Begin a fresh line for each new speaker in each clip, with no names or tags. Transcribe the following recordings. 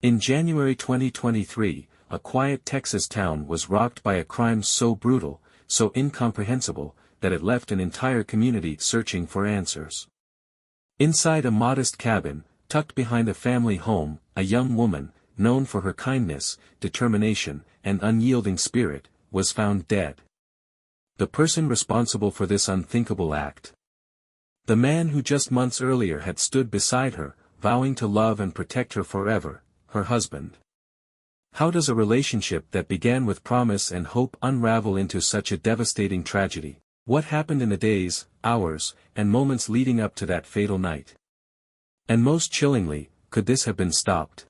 In January 2023, a quiet Texas town was rocked by a crime so brutal, so incomprehensible, that it left an entire community searching for answers. Inside a modest cabin, tucked behind a family home, a young woman, known for her kindness, determination, and unyielding spirit, was found dead. The person responsible for this unthinkable act. The man who just months earlier had stood beside her, vowing to love and protect her forever, her husband. How does a relationship that began with promise and hope unravel into such a devastating tragedy? What happened in the days, hours, and moments leading up to that fatal night? And most chillingly, could this have been stopped?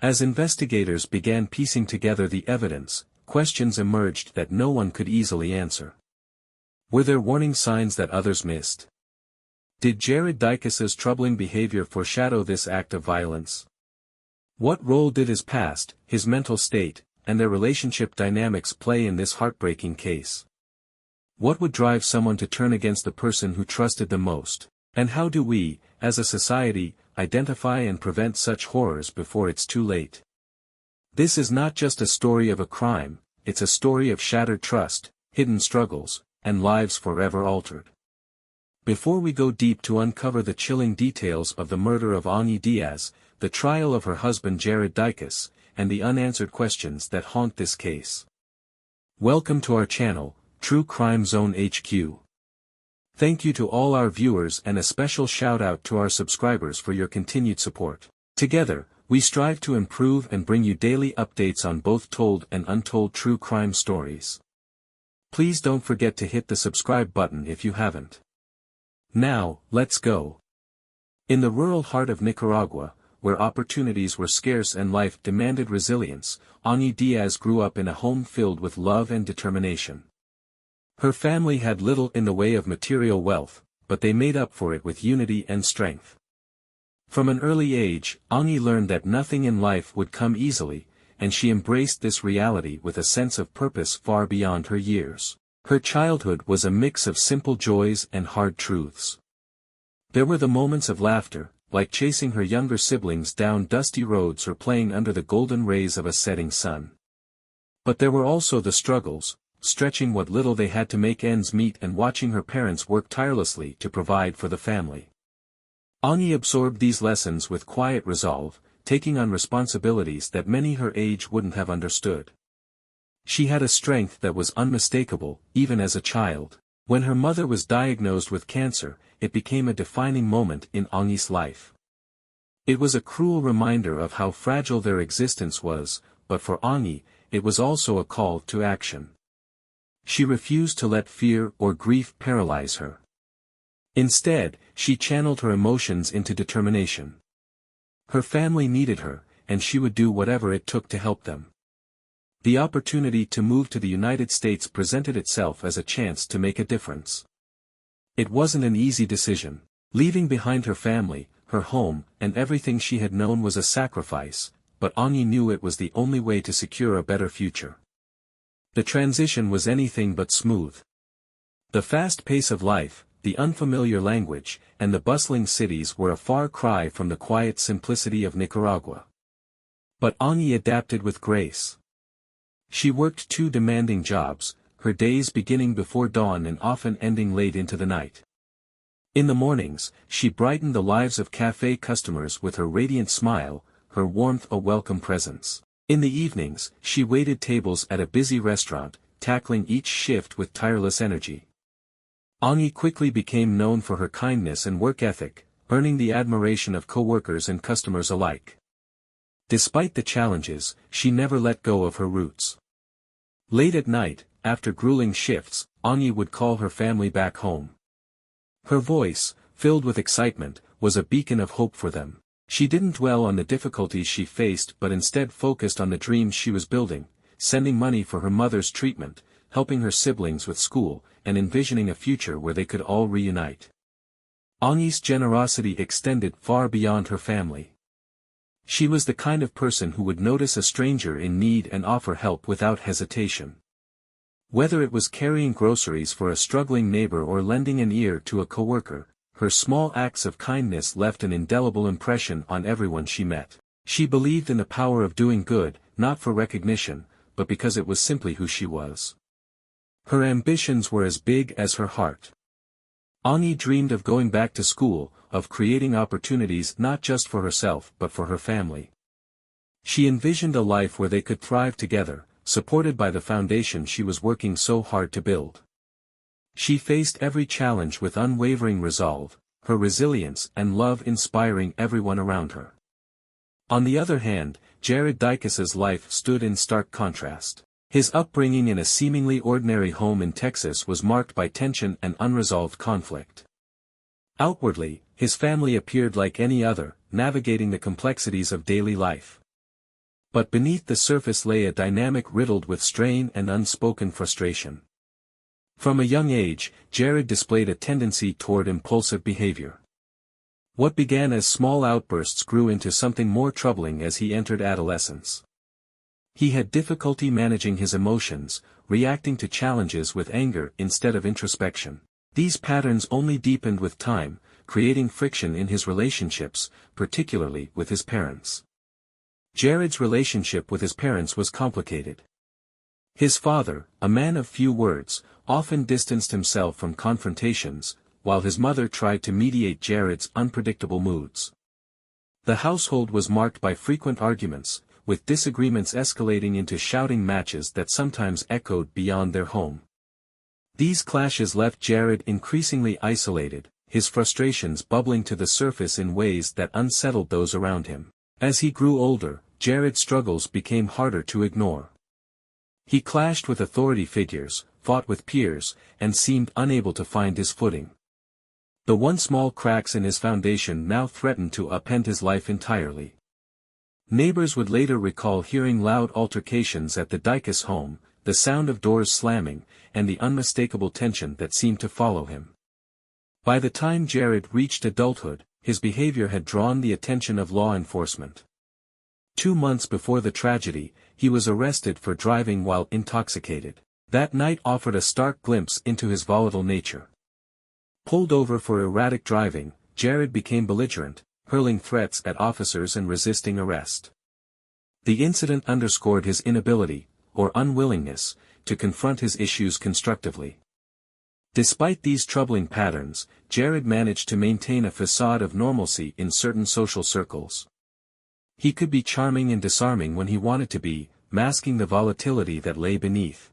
As investigators began piecing together the evidence, questions emerged that no one could easily answer. Were there warning signs that others missed? Did Jared Dicus's troubling behavior foreshadow this act of violence? What role did his past, his mental state, and their relationship dynamics play in this heartbreaking case? What would drive someone to turn against the person who trusted them most? And how do we, as a society, identify and prevent such horrors before it's too late? This is not just a story of a crime, it's a story of shattered trust, hidden struggles, and lives forever altered. Before we go deep to uncover the chilling details of the murder of Ani Diaz, the trial of her husband Jared Dicus, and the unanswered questions that haunt this case. Welcome to our channel, True Crime Zone HQ. Thank you to all our viewers and a special shout out to our subscribers for your continued support. Together, we strive to improve and bring you daily updates on both told and untold true crime stories. Please don't forget to hit the subscribe button if you haven't. Now, let's go. In the rural heart of Nicaragua, where opportunities were scarce and life demanded resilience, Ani Diaz grew up in a home filled with love and determination. Her family had little in the way of material wealth, but they made up for it with unity and strength. From an early age, Ani learned that nothing in life would come easily, and she embraced this reality with a sense of purpose far beyond her years. Her childhood was a mix of simple joys and hard truths. There were the moments of laughter, like chasing her younger siblings down dusty roads or playing under the golden rays of a setting sun. But there were also the struggles, stretching what little they had to make ends meet and watching her parents work tirelessly to provide for the family. Ani absorbed these lessons with quiet resolve, taking on responsibilities that many her age wouldn't have understood. She had a strength that was unmistakable, even as a child. When her mother was diagnosed with cancer, it became a defining moment in Ani's life. It was a cruel reminder of how fragile their existence was, but for Ani, it was also a call to action. She refused to let fear or grief paralyze her. Instead, she channeled her emotions into determination. Her family needed her, and she would do whatever it took to help them. The opportunity to move to the United States presented itself as a chance to make a difference. It wasn't an easy decision. Leaving behind her family, her home, and everything she had known was a sacrifice, but Ani knew it was the only way to secure a better future. The transition was anything but smooth. The fast pace of life, the unfamiliar language, and the bustling cities were a far cry from the quiet simplicity of Nicaragua. But Ani adapted with grace. She worked 2 demanding jobs, her days beginning before dawn and often ending late into the night. In the mornings, she brightened the lives of cafe customers with her radiant smile, her warmth a welcome presence. In the evenings, she waited tables at a busy restaurant, tackling each shift with tireless energy. Ani quickly became known for her kindness and work ethic, earning the admiration of coworkers and customers alike. Despite the challenges, she never let go of her roots. Late at night, after grueling shifts, Ani would call her family back home. Her voice, filled with excitement, was a beacon of hope for them. She didn't dwell on the difficulties she faced but instead focused on the dreams she was building, sending money for her mother's treatment, helping her siblings with school, and envisioning a future where they could all reunite. Ani's generosity extended far beyond her family. She was the kind of person who would notice a stranger in need and offer help without hesitation. Whether it was carrying groceries for a struggling neighbor or lending an ear to a coworker, her small acts of kindness left an indelible impression on everyone she met. She believed in the power of doing good, not for recognition, but because it was simply who she was. Her ambitions were as big as her heart. Ani dreamed of going back to school, of creating opportunities not just for herself but for her family. She envisioned a life where they could thrive together, supported by the foundation she was working so hard to build. She faced every challenge with unwavering resolve, her resilience and love inspiring everyone around her. On the other hand, Jared Dicus's life stood in stark contrast. His upbringing in a seemingly ordinary home in Texas was marked by tension and unresolved conflict. Outwardly, his family appeared like any other, navigating the complexities of daily life. But beneath the surface lay a dynamic riddled with strain and unspoken frustration. From a young age, Jared displayed a tendency toward impulsive behavior. What began as small outbursts grew into something more troubling as he entered adolescence. He had difficulty managing his emotions, reacting to challenges with anger instead of introspection. These patterns only deepened with time, creating friction in his relationships, particularly with his parents. Jared's relationship with his parents was complicated. His father, a man of few words, often distanced himself from confrontations, while his mother tried to mediate Jared's unpredictable moods. The household was marked by frequent arguments, with disagreements escalating into shouting matches that sometimes echoed beyond their home. These clashes left Jared increasingly isolated, his frustrations bubbling to the surface in ways that unsettled those around him. As he grew older, Jared's struggles became harder to ignore. He clashed with authority figures, fought with peers, and seemed unable to find his footing. The once small cracks in his foundation now threatened to upend his life entirely. Neighbors would later recall hearing loud altercations at the Dicus home, the sound of doors slamming, and the unmistakable tension that seemed to follow him. By the time Jared reached adulthood, his behavior had drawn the attention of law enforcement. 2 months before the tragedy, he was arrested for driving while intoxicated. That night offered a stark glimpse into his volatile nature. Pulled over for erratic driving, Jared became belligerent, hurling threats at officers and resisting arrest. The incident underscored his inability, or unwillingness, to confront his issues constructively. Despite these troubling patterns, Jared managed to maintain a facade of normalcy in certain social circles. He could be charming and disarming when he wanted to be, masking the volatility that lay beneath.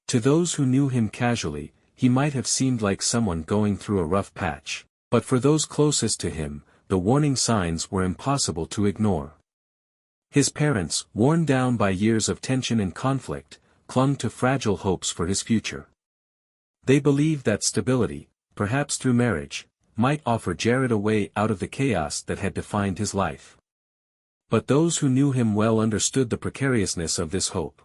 To those who knew him casually, he might have seemed like someone going through a rough patch, but for those closest to him, the warning signs were impossible to ignore. His parents, worn down by years of tension and conflict, clung to fragile hopes for his future. They believed that stability, perhaps through marriage, might offer Jared a way out of the chaos that had defined his life. But those who knew him well understood the precariousness of this hope.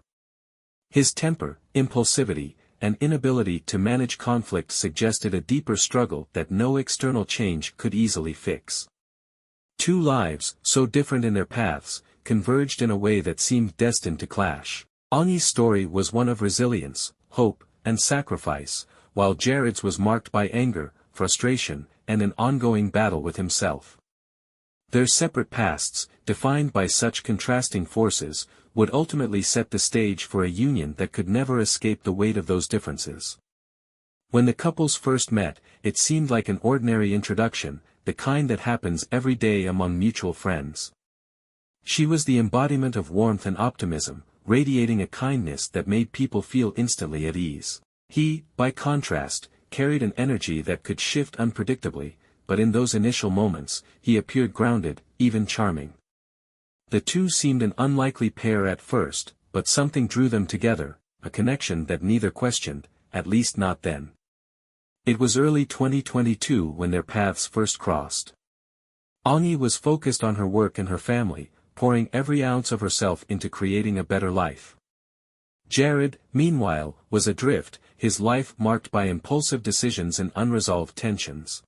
His temper, impulsivity, and inability to manage conflict suggested a deeper struggle that no external change could easily fix. 2 lives, so different in their paths, converged in a way that seemed destined to clash. Ani's story was one of resilience, hope, and sacrifice, while Jared's was marked by anger, frustration, and an ongoing battle with himself. Their separate pasts, defined by such contrasting forces, would ultimately set the stage for a union that could never escape the weight of those differences. When the couples first met, it seemed like an ordinary introduction, the kind that happens every day among mutual friends. She was the embodiment of warmth and optimism, radiating a kindness that made people feel instantly at ease. He, by contrast, carried an energy that could shift unpredictably, but in those initial moments, he appeared grounded, even charming. The two seemed an unlikely pair at first, but something drew them together, a connection that neither questioned, at least not then. It was early 2022 when their paths first crossed. Ani was focused on her work and her family, pouring every ounce of herself into creating a better life. Jared, meanwhile, was adrift, his life marked by impulsive decisions and unresolved tensions.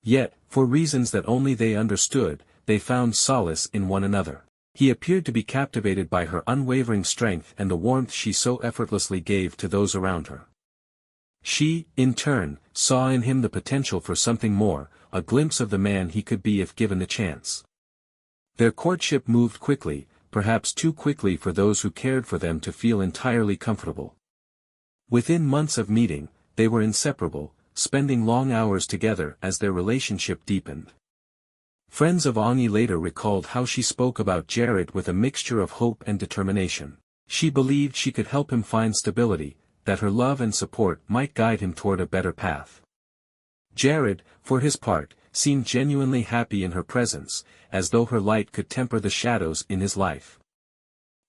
Yet, for reasons that only they understood, they found solace in one another. He appeared to be captivated by her unwavering strength and the warmth she so effortlessly gave to those around her. She, in turn, saw in him the potential for something more, a glimpse of the man he could be if given the chance. Their courtship moved quickly, perhaps too quickly for those who cared for them to feel entirely comfortable. Within months of meeting, they were inseparable, spending long hours together as their relationship deepened. Friends of Angi later recalled how she spoke about Jared with a mixture of hope and determination. She believed she could help him find stability, that her love and support might guide him toward a better path. Jared, for his part, seemed genuinely happy in her presence, as though her light could temper the shadows in his life.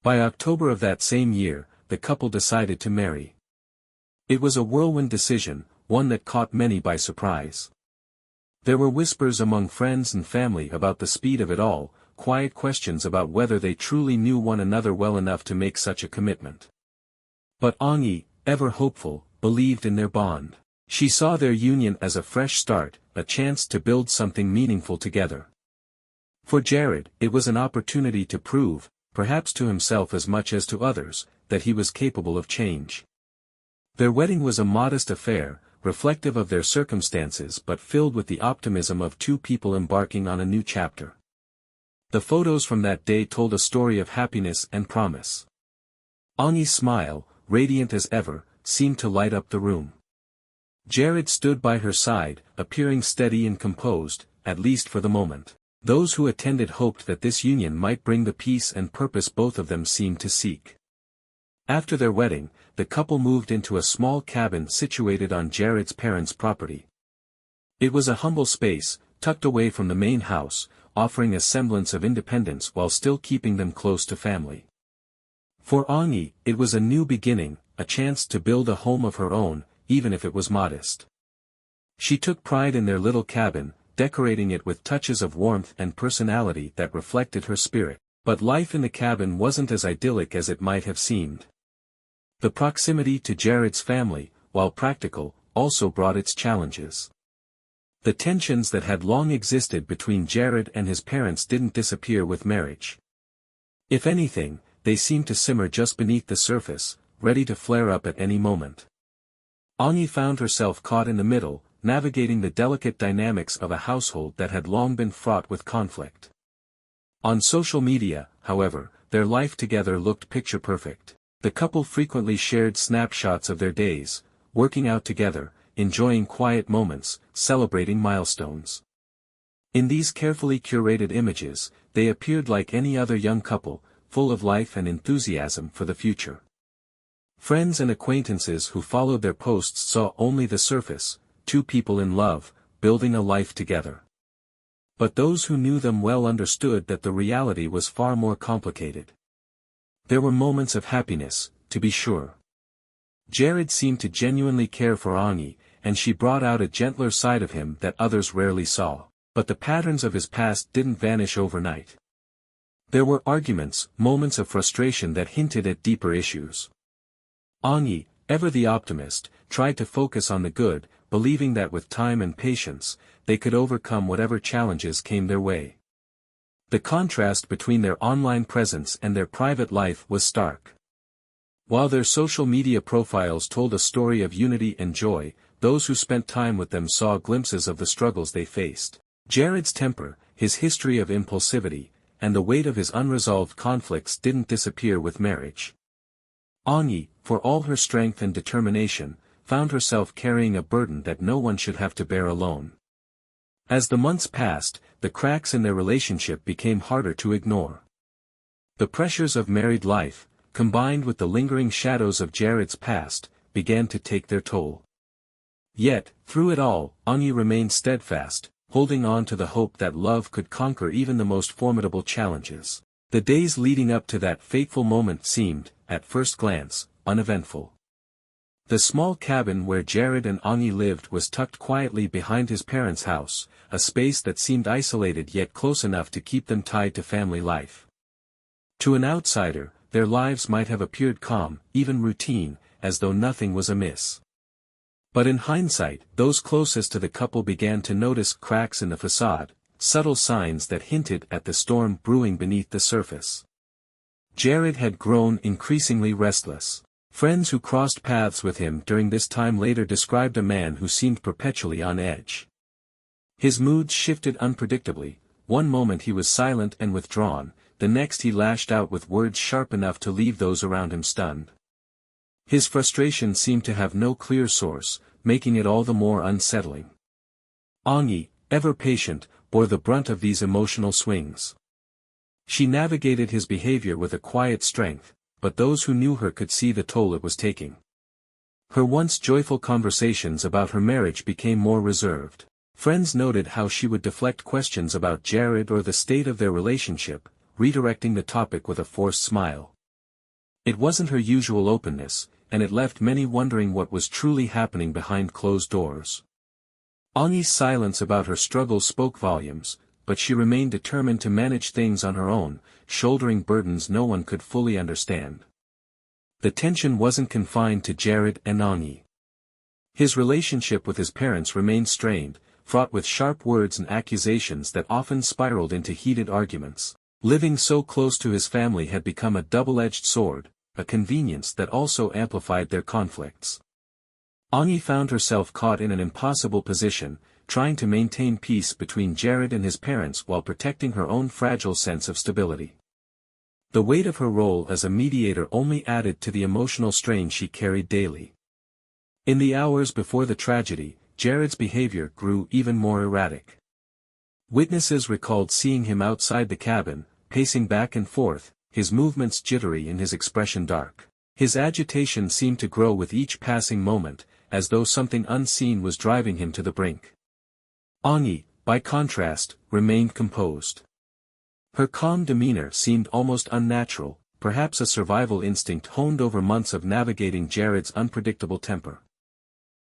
By October of that same year, the couple decided to marry. It was a whirlwind decision, one that caught many by surprise. There were whispers among friends and family about the speed of it all, quiet questions about whether they truly knew one another well enough to make such a commitment. But Angi, ever hopeful, believed in their bond. She saw their union as a fresh start, a chance to build something meaningful together. For Jared, it was an opportunity to prove, perhaps to himself as much as to others, that he was capable of change. Their wedding was a modest affair, reflective of their circumstances but filled with the optimism of two people embarking on a new chapter. The photos from that day told a story of happiness and promise. Angi's smile, radiant as ever, seemed to light up the room. Jared stood by her side, appearing steady and composed, at least for the moment. Those who attended hoped that this union might bring the peace and purpose both of them seemed to seek. After their wedding, the couple moved into a small cabin situated on Jared's parents' property. It was a humble space, tucked away from the main house, offering a semblance of independence while still keeping them close to family. For Angi, it was a new beginning, a chance to build a home of her own, even if it was modest. She took pride in their little cabin, decorating it with touches of warmth and personality that reflected her spirit. But life in the cabin wasn't as idyllic as it might have seemed. The proximity to Jared's family, while practical, also brought its challenges. The tensions that had long existed between Jared and his parents didn't disappear with marriage. If anything, they seemed to simmer just beneath the surface, ready to flare up at any moment. Angi found herself caught in the middle, navigating the delicate dynamics of a household that had long been fraught with conflict. On social media, however, their life together looked picture-perfect. The couple frequently shared snapshots of their days, working out together, enjoying quiet moments, celebrating milestones. In these carefully curated images, they appeared like any other young couple, full of life and enthusiasm for the future. Friends and acquaintances who followed their posts saw only the surface, two people in love, building a life together. But those who knew them well understood that the reality was far more complicated. There were moments of happiness, to be sure. Jared seemed to genuinely care for Angi, and she brought out a gentler side of him that others rarely saw. But the patterns of his past didn't vanish overnight. There were arguments, moments of frustration that hinted at deeper issues. Angi, ever the optimist, tried to focus on the good, believing that with time and patience, they could overcome whatever challenges came their way. The contrast between their online presence and their private life was stark. While their social media profiles told a story of unity and joy, those who spent time with them saw glimpses of the struggles they faced. Jared's temper, his history of impulsivity, and the weight of his unresolved conflicts didn't disappear with marriage. Angi, for all her strength and determination, found herself carrying a burden that no one should have to bear alone. As the months passed, the cracks in their relationship became harder to ignore. The pressures of married life, combined with the lingering shadows of Jared's past, began to take their toll. Yet, through it all, Angi remained steadfast, holding on to the hope that love could conquer even the most formidable challenges. The days leading up to that fateful moment seemed, at first glance, uneventful. The small cabin where Jared and Angi lived was tucked quietly behind his parents' house, a space that seemed isolated yet close enough to keep them tied to family life. To an outsider, their lives might have appeared calm, even routine, as though nothing was amiss. But in hindsight, those closest to the couple began to notice cracks in the facade, subtle signs that hinted at the storm brewing beneath the surface. Jared had grown increasingly restless. Friends who crossed paths with him during this time later described a man who seemed perpetually on edge. His moods shifted unpredictably, one moment he was silent and withdrawn, the next he lashed out with words sharp enough to leave those around him stunned. His frustration seemed to have no clear source, making it all the more unsettling. Angie, ever patient, bore the brunt of these emotional swings. She navigated his behavior with a quiet strength, but those who knew her could see the toll it was taking. Her once joyful conversations about her marriage became more reserved. Friends noted how she would deflect questions about Jared or the state of their relationship, redirecting the topic with a forced smile. It wasn't her usual openness, and it left many wondering what was truly happening behind closed doors. Angie's silence about her struggles spoke volumes, but she remained determined to manage things on her own, shouldering burdens no one could fully understand. The tension wasn't confined to Jared and Angie. His relationship with his parents remained strained, fraught with sharp words and accusations that often spiraled into heated arguments. Living so close to his family had become a double-edged sword, a convenience that also amplified their conflicts. Angie found herself caught in an impossible position, trying to maintain peace between Jared and his parents while protecting her own fragile sense of stability. The weight of her role as a mediator only added to the emotional strain she carried daily. In the hours before the tragedy, Jared's behavior grew even more erratic. Witnesses recalled seeing him outside the cabin, pacing back and forth, his movements jittery and his expression dark. His agitation seemed to grow with each passing moment, as though something unseen was driving him to the brink. Angie, by contrast, remained composed. Her calm demeanor seemed almost unnatural, perhaps a survival instinct honed over months of navigating Jared's unpredictable temper.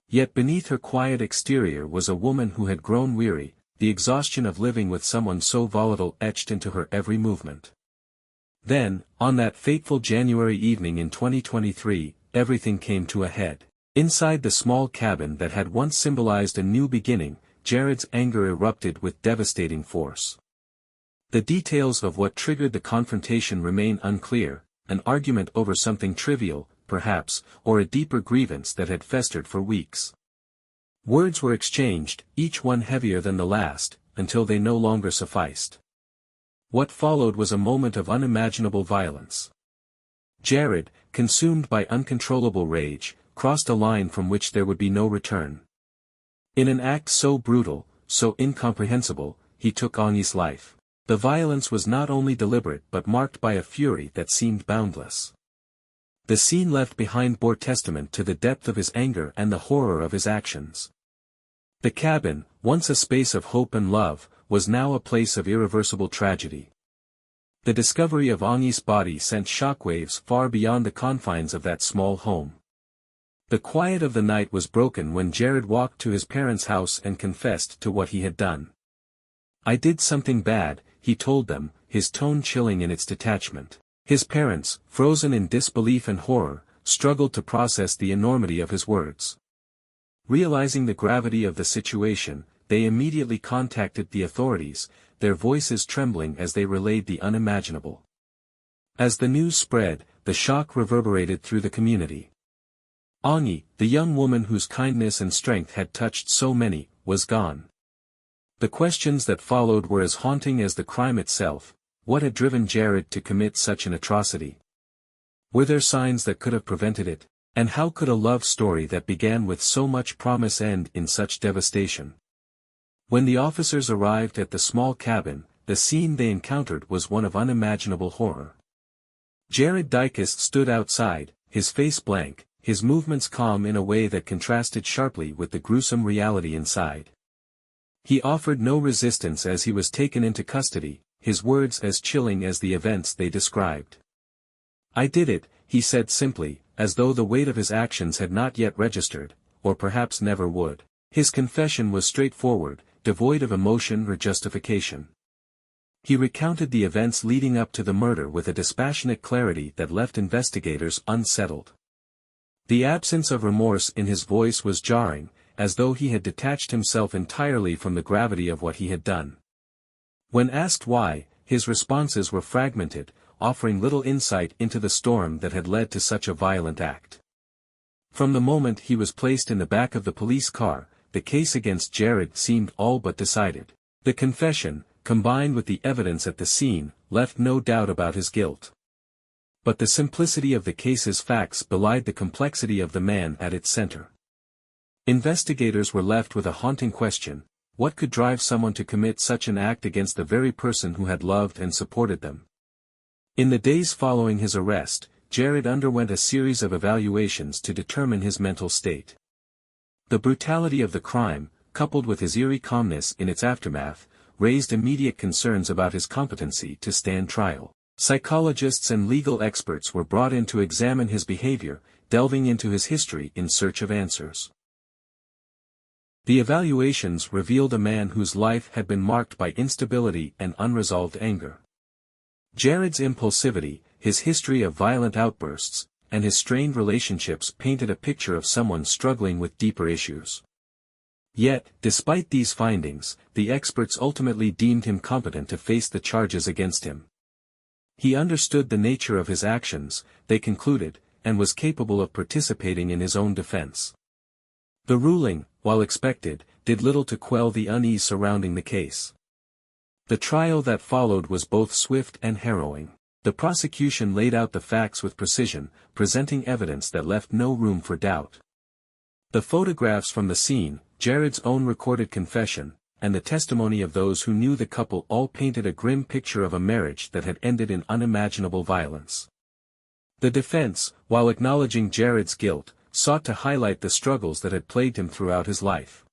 Yet beneath her quiet exterior was a woman who had grown weary, the exhaustion of living with someone so volatile etched into her every movement. Then, on that fateful January evening in 2023, everything came to a head. Inside the small cabin that had once symbolized a new beginning, Jared's anger erupted with devastating force. The details of what triggered the confrontation remain unclear, an argument over something trivial, perhaps, or a deeper grievance that had festered for weeks. Words were exchanged, each one heavier than the last, until they no longer sufficed. What followed was a moment of unimaginable violence. Jared, consumed by uncontrollable rage, crossed a line from which there would be no return. In an act so brutal, so incomprehensible, he took Angie's life. The violence was not only deliberate but marked by a fury that seemed boundless. The scene left behind bore testament to the depth of his anger and the horror of his actions. The cabin, once a space of hope and love, was now a place of irreversible tragedy. The discovery of Angie's body sent shockwaves far beyond the confines of that small home. The quiet of the night was broken when Jared walked to his parents' house and confessed to what he had done. "I did something bad," he told them, his tone chilling in its detachment. His parents, frozen in disbelief and horror, struggled to process the enormity of his words. Realizing the gravity of the situation, they immediately contacted the authorities, their voices trembling as they relayed the unimaginable. As the news spread, the shock reverberated through the community. Angie, the young woman whose kindness and strength had touched so many, was gone. The questions that followed were as haunting as the crime itself. What had driven Jared to commit such an atrocity? Were there signs that could have prevented it? And how could a love story that began with so much promise end in such devastation? When the officers arrived at the small cabin, the scene they encountered was one of unimaginable horror. Jared Dykes stood outside, his face blank, his movements calm in a way that contrasted sharply with the gruesome reality inside. He offered no resistance as he was taken into custody, his words as chilling as the events they described. "I did it," he said simply, as though the weight of his actions had not yet registered, or perhaps never would. His confession was straightforward, devoid of emotion or justification. He recounted the events leading up to the murder with a dispassionate clarity that left investigators unsettled. The absence of remorse in his voice was jarring, as though he had detached himself entirely from the gravity of what he had done. When asked why, his responses were fragmented, offering little insight into the storm that had led to such a violent act. From the moment he was placed in the back of the police car, the case against Jared seemed all but decided. The confession, combined with the evidence at the scene, left no doubt about his guilt. But the simplicity of the case's facts belied the complexity of the man at its center. Investigators were left with a haunting question: what could drive someone to commit such an act against the very person who had loved and supported them? In the days following his arrest, Jared underwent a series of evaluations to determine his mental state. The brutality of the crime, coupled with his eerie calmness in its aftermath, raised immediate concerns about his competency to stand trial. Psychologists and legal experts were brought in to examine his behavior, delving into his history in search of answers. The evaluations revealed a man whose life had been marked by instability and unresolved anger. Jared's impulsivity, his history of violent outbursts, and his strained relationships painted a picture of someone struggling with deeper issues. Yet, despite these findings, the experts ultimately deemed him competent to face the charges against him. He understood the nature of his actions, they concluded, and was capable of participating in his own defense. The ruling, while expected, did little to quell the unease surrounding the case. The trial that followed was both swift and harrowing. The prosecution laid out the facts with precision, presenting evidence that left no room for doubt. The photographs from the scene, Jared's own recorded confession, and the testimony of those who knew the couple all painted a grim picture of a marriage that had ended in unimaginable violence. The defense, while acknowledging Jared's guilt, sought to highlight the struggles that had plagued him throughout his life.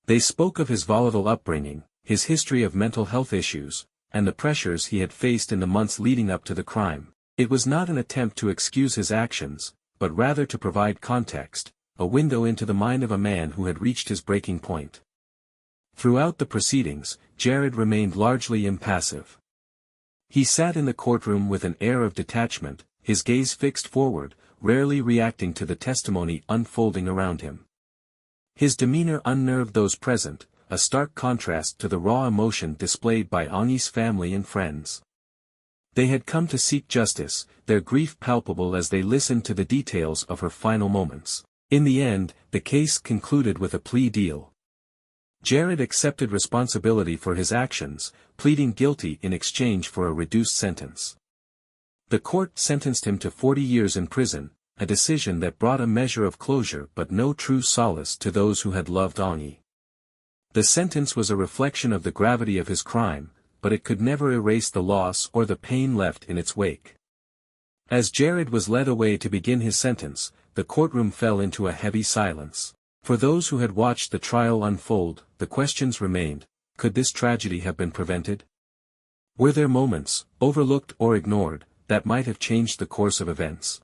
They spoke of his volatile upbringing, his history of mental health issues, and the pressures he had faced in the months leading up to the crime. It was not an attempt to excuse his actions, but rather to provide context, a window into the mind of a man who had reached his breaking point. Throughout the proceedings, Jared remained largely impassive. He sat in the courtroom with an air of detachment, his gaze fixed forward, rarely reacting to the testimony unfolding around him. His demeanor unnerved those present, a stark contrast to the raw emotion displayed by Agni's family and friends. They had come to seek justice, their grief palpable as they listened to the details of her final moments. In the end, the case concluded with a plea deal. Jared accepted responsibility for his actions, pleading guilty in exchange for a reduced sentence. The court sentenced him to 40 years in prison, a decision that brought a measure of closure but no true solace to those who had loved Agni. The sentence was a reflection of the gravity of his crime, but it could never erase the loss or the pain left in its wake. As Jared was led away to begin his sentence, the courtroom fell into a heavy silence. For those who had watched the trial unfold, the questions remained: could this tragedy have been prevented? Were there moments, overlooked or ignored, that might have changed the course of events?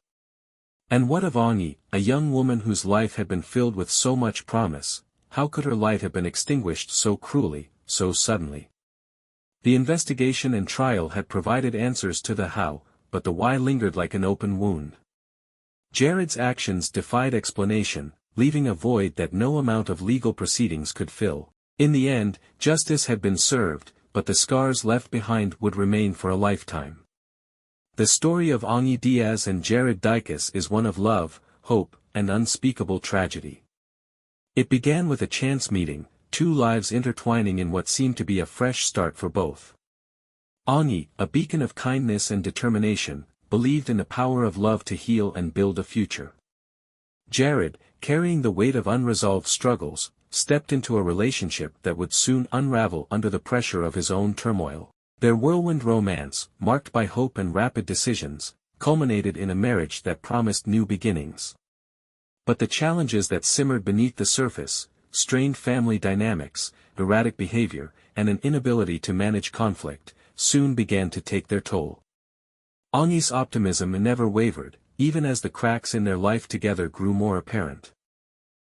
And what of Agni, a young woman whose life had been filled with so much promise? How could her light have been extinguished so cruelly, so suddenly? The investigation and trial had provided answers to the how, but the why lingered like an open wound. Jared's actions defied explanation, leaving a void that no amount of legal proceedings could fill. In the end, justice had been served, but the scars left behind would remain for a lifetime. The story of Agni Diaz and Jared Dicus is one of love, hope, and unspeakable tragedy. It began with a chance meeting, two lives intertwining in what seemed to be a fresh start for both. Agni, a beacon of kindness and determination, believed in the power of love to heal and build a future. Jared, carrying the weight of unresolved struggles, stepped into a relationship that would soon unravel under the pressure of his own turmoil. Their whirlwind romance, marked by hope and rapid decisions, culminated in a marriage that promised new beginnings. But the challenges that simmered beneath the surface, strained family dynamics, erratic behavior, and an inability to manage conflict, soon began to take their toll. Agni's optimism never wavered, even as the cracks in their life together grew more apparent.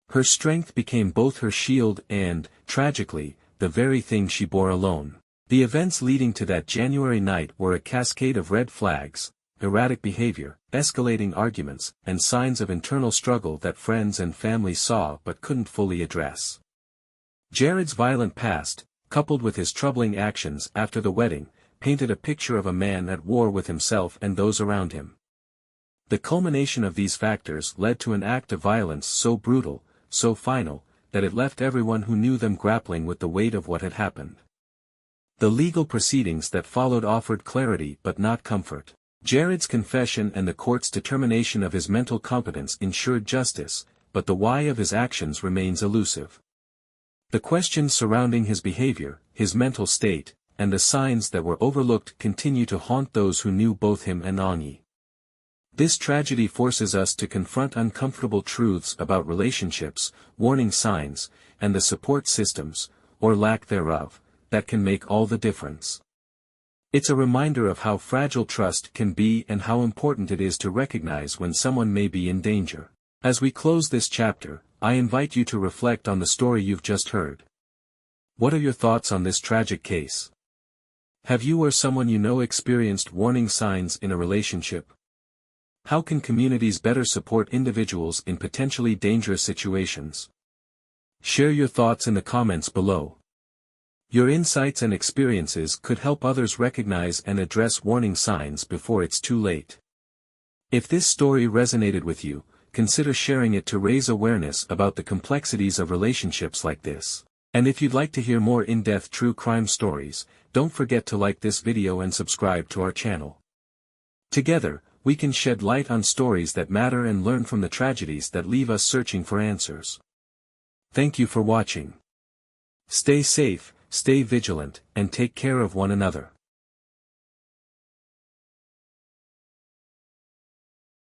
Her strength became both her shield and, tragically, the very thing she bore alone. The events leading to that January night were a cascade of red flags, erratic behavior, escalating arguments, and signs of internal struggle that friends and family saw but couldn't fully address. Jared's violent past, coupled with his troubling actions after the wedding, painted a picture of a man at war with himself and those around him. The culmination of these factors led to an act of violence so brutal, so final, that it left everyone who knew them grappling with the weight of what had happened. The legal proceedings that followed offered clarity but not comfort. Jared's confession and the court's determination of his mental competence ensured justice, but the why of his actions remains elusive. The questions surrounding his behavior, his mental state, and the signs that were overlooked continue to haunt those who knew both him and Onyi. This tragedy forces us to confront uncomfortable truths about relationships, warning signs, and the support systems, or lack thereof, that can make all the difference. It's a reminder of how fragile trust can be and how important it is to recognize when someone may be in danger. As we close this chapter, I invite you to reflect on the story you've just heard. What are your thoughts on this tragic case? Have you or someone you know experienced warning signs in a relationship? How can communities better support individuals in potentially dangerous situations? Share your thoughts in the comments below. Your insights and experiences could help others recognize and address warning signs before it's too late. If this story resonated with you, consider sharing it to raise awareness about the complexities of relationships like this. And if you'd like to hear more in-depth true crime stories, don't forget to like this video and subscribe to our channel. Together, we can shed light on stories that matter and learn from the tragedies that leave us searching for answers. Thank you for watching. Stay safe, stay vigilant, and take care of one another.